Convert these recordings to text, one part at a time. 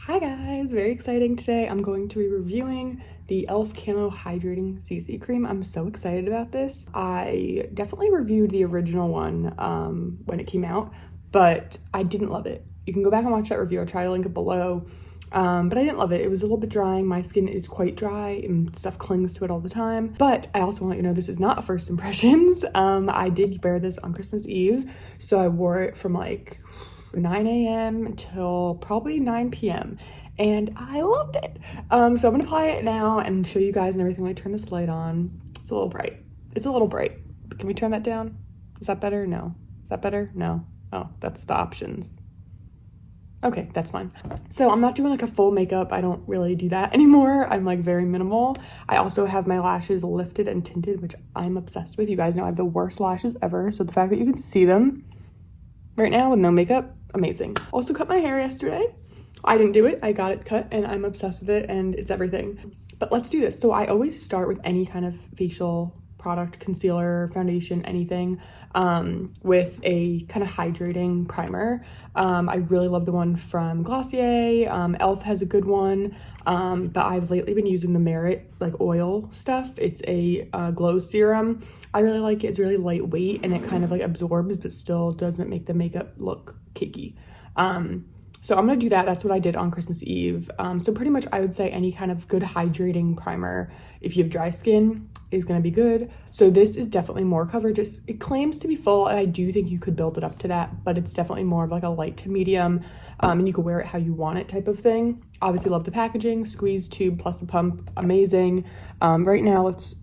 Hi guys, very exciting today. I'm going to be reviewing the e.l.f. Camo Hydrating CC Cream. I'm so excited about this. I definitely reviewed the original one when it came out, but I didn't love it. You can go back and watch that review. I'll try to link it below. But I didn't love it. It was a little bit drying. My skin is quite dry and stuff clings to it all the time. But I also want to let you know this is not a first impressions. I did wear this on Christmas Eve, so I wore it from like 9 a.m. until probably 9 p.m. and I loved it. So I'm gonna apply it now and show you guys and everything. Let me turn this light on. It's a little bright. It's a little bright. Can we turn that down? Is that better? No. Is that better? No. Oh, that's the options. Okay, that's fine. So I'm not doing like a full makeup. I don't really do that anymore. I'm like very minimal. I also have my lashes lifted and tinted, which I'm obsessed with. You guys know I have the worst lashes ever. So the fact that you can see them right now with no makeup, amazing. Also cut my hair yesterday. I didn't do it. I got it cut and I'm obsessed with it and it's everything. But let's do this. So I always start with any kind of facial product, concealer, foundation, anything, with a kind of hydrating primer. I really love the one from Glossier. e.l.f. has a good one, but I've lately been using the Merit like oil stuff. It's a glow serum. I really like it. It's really lightweight and it kind of like absorbs but still doesn't make the makeup look cakey. So I'm gonna do that. That's what I did on Christmas Eve. So pretty much I would say any kind of good hydrating primer, if you have dry skin, is gonna be good. So this is definitely more coverage. It claims to be full, and I do think you could build it up to that, but it's definitely more of like a light to medium, and you can wear it how you want it type of thing. Obviously love the packaging, squeeze tube plus the pump, amazing. Right now, let's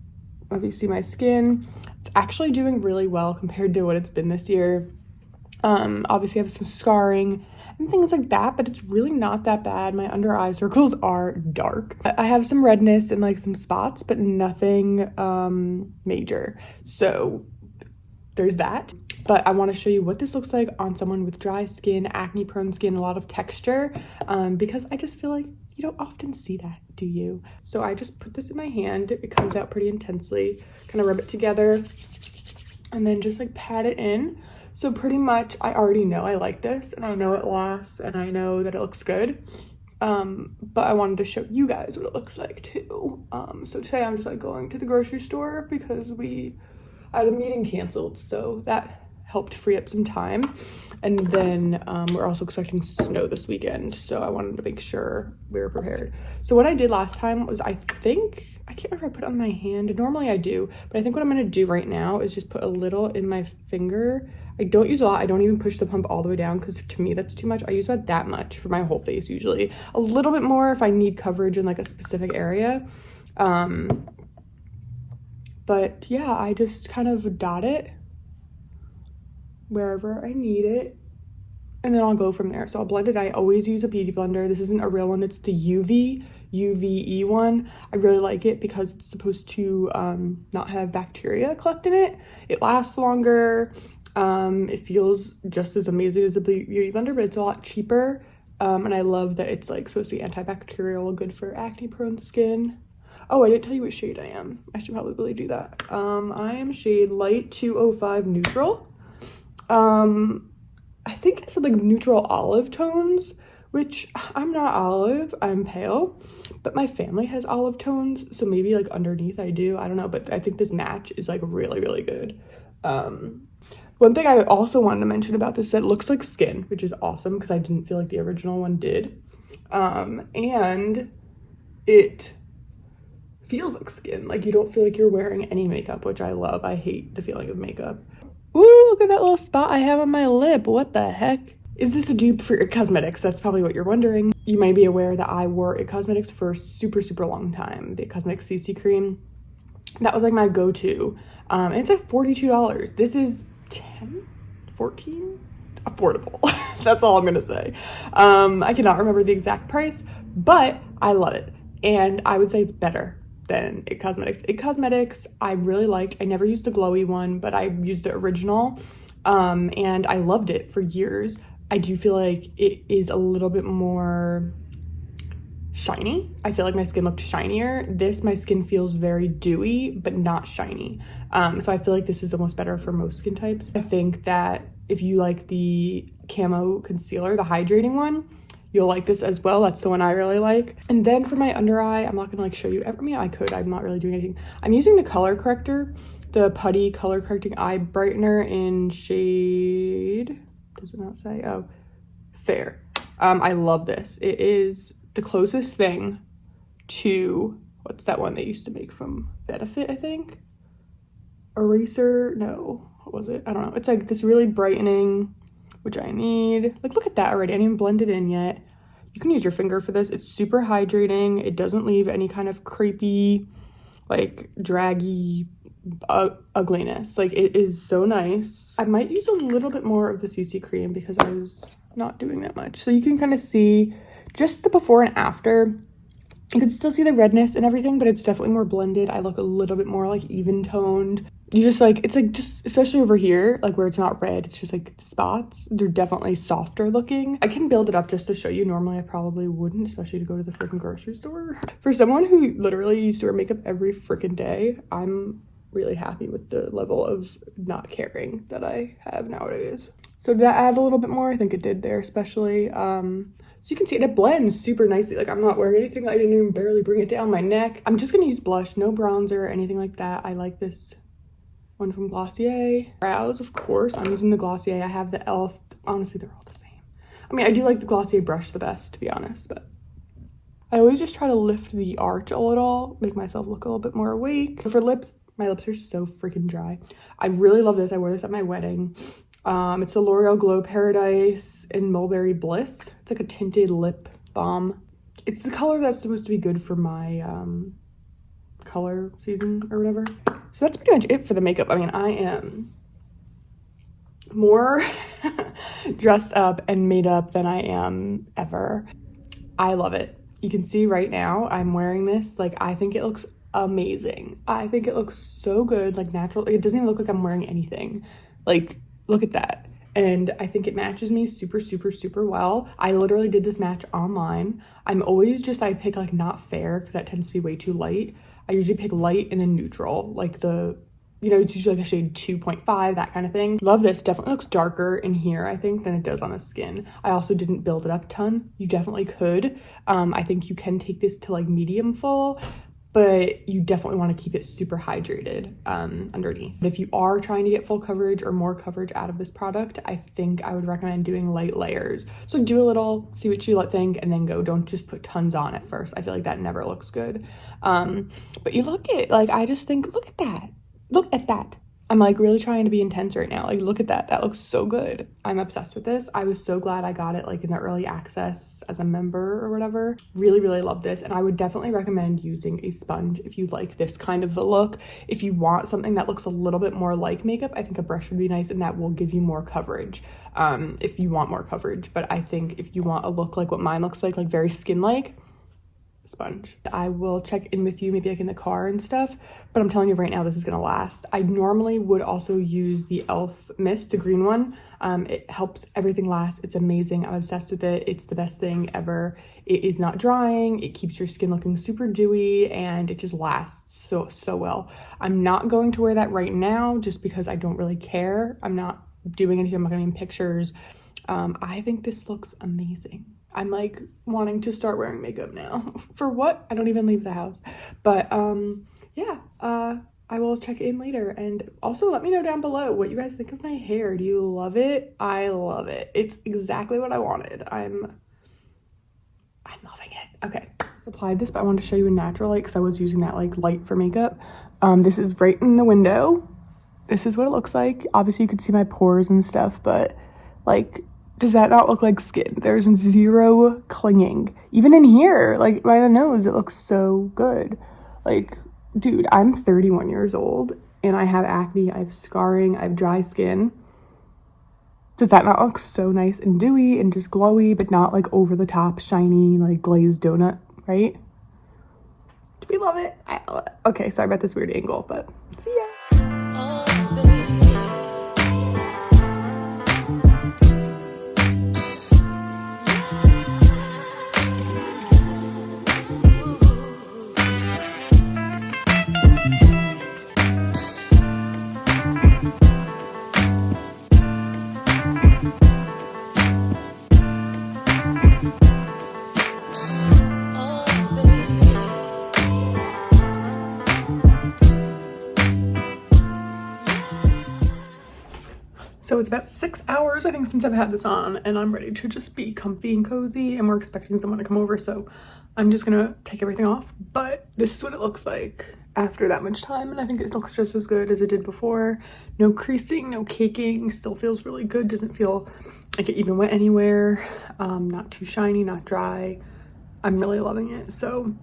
obviously see my skin. It's actually doing really well compared to what it's been this year. Obviously I have some scarring and things like that, but it's really not that bad. My under eye circles are dark. I have some redness and like some spots, but nothing major. So there's that. But I want to show you what this looks like on someone with dry skin, acne prone skin, a lot of texture, because I just feel like you don't often see that, do you? So I just put this in my hand. It comes out pretty intensely, kind of rub it together and then just like pat it in. So pretty much I already know I like this and I know it lasts and I know that it looks good. But I wanted to show you guys what it looks like too. So today I'm just like going to the grocery store because I had a meeting canceled. So that helped free up some time. And then we're also expecting snow this weekend. So I wanted to make sure we were prepared. So what I did last time was I can't remember if I put it on my hand. Normally I do, but I think what I'm gonna do right now is just put a little in my finger. I don't use a lot. I don't even push the pump all the way down because to me that's too much. I use about that much for my whole face usually. A little bit more if I need coverage in like a specific area. But yeah, I just kind of dot it wherever I need it. And then I'll go from there. So I'll blend it. I always use a beauty blender. This isn't a real one. It's the UVE one. I really like it because it's supposed to not have bacteria collect in it. It lasts longer. It feels just as amazing as a beauty blender, but it's a lot cheaper. And I love that it's like supposed to be antibacterial, good for acne prone skin. Oh, I didn't tell you what shade I am. I should probably really do that. I am shade light 205 neutral. I think I said like neutral olive tones, which I'm not olive, I'm pale, but my family has olive tones, so maybe like underneath I do, I don't know, but I think this match is like really, really good. One thing I also wanted to mention about this is that it looks like skin, which is awesome because I didn't feel like the original one did. And it feels like skin, like you don't feel like you're wearing any makeup, which I love. I hate the feeling of makeup. Ooh, look at that little spot I have on my lip. What the heck? Is this a dupe for It Cosmetics? That's probably what you're wondering. You might be aware that I wore It Cosmetics for a super, super long time. The It Cosmetics CC cream. That was like my go-to. And it's like $42. This is 10, 14? Affordable. That's all I'm gonna say. I cannot remember the exact price, but I love it. And I would say it's better than It Cosmetics. It Cosmetics I really liked. I never used the glowy one, but I used the original, and I loved it for years. I do feel like it is a little bit more shiny. I feel like my skin looked shinier. My skin feels very dewy, but not shiny. So I feel like this is almost better for most skin types. I think that if you like the camo concealer, the hydrating one, you'll like this as well. That's the one I really like. And then for my under eye, I'm not gonna like show you, I mean, I could, I'm not really doing anything. I'm using the color corrector, the Putty color correcting eye brightener in shade, does it not say? Oh, Fair. I love this. It is the closest thing to, what's that one they used to make from Benefit, I think? Eraser, no, what was it? I don't know. It's like this really brightening, which I need. Like, look at that already. I didn't even blend it in yet. You can use your finger for this. It's super hydrating. It doesn't leave any kind of creepy, like draggy ugliness. Like, it is so nice. I might use a little bit more of the CC cream because I was not doing that much. So you can kind of see just the before and after. You can still see the redness and everything, but it's definitely more blended. I look a little bit more like even toned. You just like, it's like just, especially over here, like where it's not red, it's just like the spots. They're definitely softer looking. I can build it up just to show you. Normally I probably wouldn't, especially to go to the freaking grocery store. For someone who literally used to wear makeup every freaking day, I'm really happy with the level of not caring that I have nowadays. So did that add a little bit more? I think it did there, especially. So you can see it blends super nicely. Like, I'm not wearing anything. I didn't even barely bring it down my neck. I'm just gonna use blush, no bronzer or anything like that. I like this one from Glossier. Brows, of course, I'm using the Glossier. I have the e.l.f. Honestly, they're all the same. I mean, I do like the Glossier brush the best, to be honest, but I always just try to lift the arch a little, make myself look a little bit more awake. For lips, my lips are so freaking dry. I really love this. I wore this at my wedding. It's the L'Oreal Glow Paradise in Mulberry Bliss. It's like a tinted lip balm. It's the color that's supposed to be good for my color season or whatever. So that's pretty much it for the makeup. I mean, I am more dressed up and made up than I am ever. I love it. You can see right now I'm wearing this. Like, I think it looks amazing. I think it looks so good, like natural. Like, it doesn't even look like I'm wearing anything. Like, look at that. And I think it matches me super, super, super well. I literally did this match online. I'm always just, I pick like not fair because that tends to be way too light. I usually pick light and then neutral, like the, you know, it's usually like a shade 2.5, that kind of thing. Love this. Definitely looks darker in here, I think, than it does on the skin. I also didn't build it up a ton. You definitely could. I think you can take this to like medium full, but you definitely want to keep it super hydrated underneath. But if you are trying to get full coverage or more coverage out of this product, I think I would recommend doing light layers. So do a little, see what you think, and then go. Don't just put tons on at first. I feel like that never looks good. But you look at, like, I just think, look at that. Look at that. I'm like really trying to be intense right now. Like, look at that. That looks so good. I'm obsessed with this. I was so glad I got it like in the early access as a member or whatever. Really, really love this. And I would definitely recommend using a sponge if you like this kind of a look. If you want something that looks a little bit more like makeup, I think a brush would be nice, and that will give you more coverage if you want more coverage. But I think if you want a look like what mine looks like very skin-like, sponge. I will check in with you maybe like in the car and stuff, but I'm telling you right now, this is gonna last. I normally would also use the e.l.f. mist, the green one. It helps everything last. It's amazing. I'm obsessed with it. It's the best thing ever. It is not drying. It keeps your skin looking super dewy, and it just lasts so well. I'm not going to wear that right now just because I don't really care. I'm not doing anything. I'm not gonna be in pictures. I think this looks amazing. I'm like wanting to start wearing makeup now. For what? I don't even leave the house. But yeah, I will check in later. And also let me know down below what you guys think of my hair. Do you love it? I love it. It's exactly what I wanted. I'm loving it. Okay, I applied this, but I wanted to show you in natural light because I was using that like light for makeup. This is right in the window. This is what it looks like. Obviously you could see my pores and stuff, but like, does that not look like skin? There's zero clinging. Even in here, like by the nose, it looks so good. Like, dude, I'm 31 years old and I have acne, I have scarring, I have dry skin. Does that not look so nice and dewy and just glowy, but not like over the top, shiny, like glazed donut, right? Do we love it? I love it. Okay, sorry about this weird angle, but see ya. So it's about 6 hours, I think, since I've had this on, and I'm ready to just be comfy and cozy, and we're expecting someone to come over, so I'm just gonna take everything off. But this is what it looks like after that much time, and I think it looks just as good as it did before. No creasing, no caking, still feels really good, doesn't feel like it even went anywhere. Not too shiny, not dry. I'm really loving it. So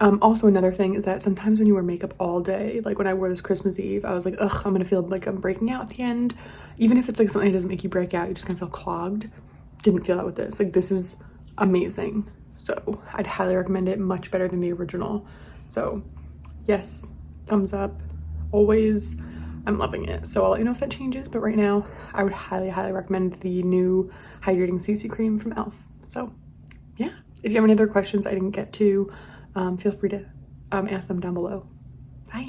also another thing is that sometimes when you wear makeup all day, like when I wore this Christmas Eve, I was like, ugh, I'm gonna feel like I'm breaking out at the end. Even if it's like something that doesn't make you break out, you just kind of feel clogged. Didn't feel that with this. Like, this is amazing. So I'd highly recommend it, much better than the original. So yes, thumbs up, always. I'm loving it. So I'll let you know if that changes, but right now I would highly, highly recommend the new Hydrating CC cream from e.l.f. So yeah, if you have any other questions I didn't get to, feel free to ask them down below. Bye.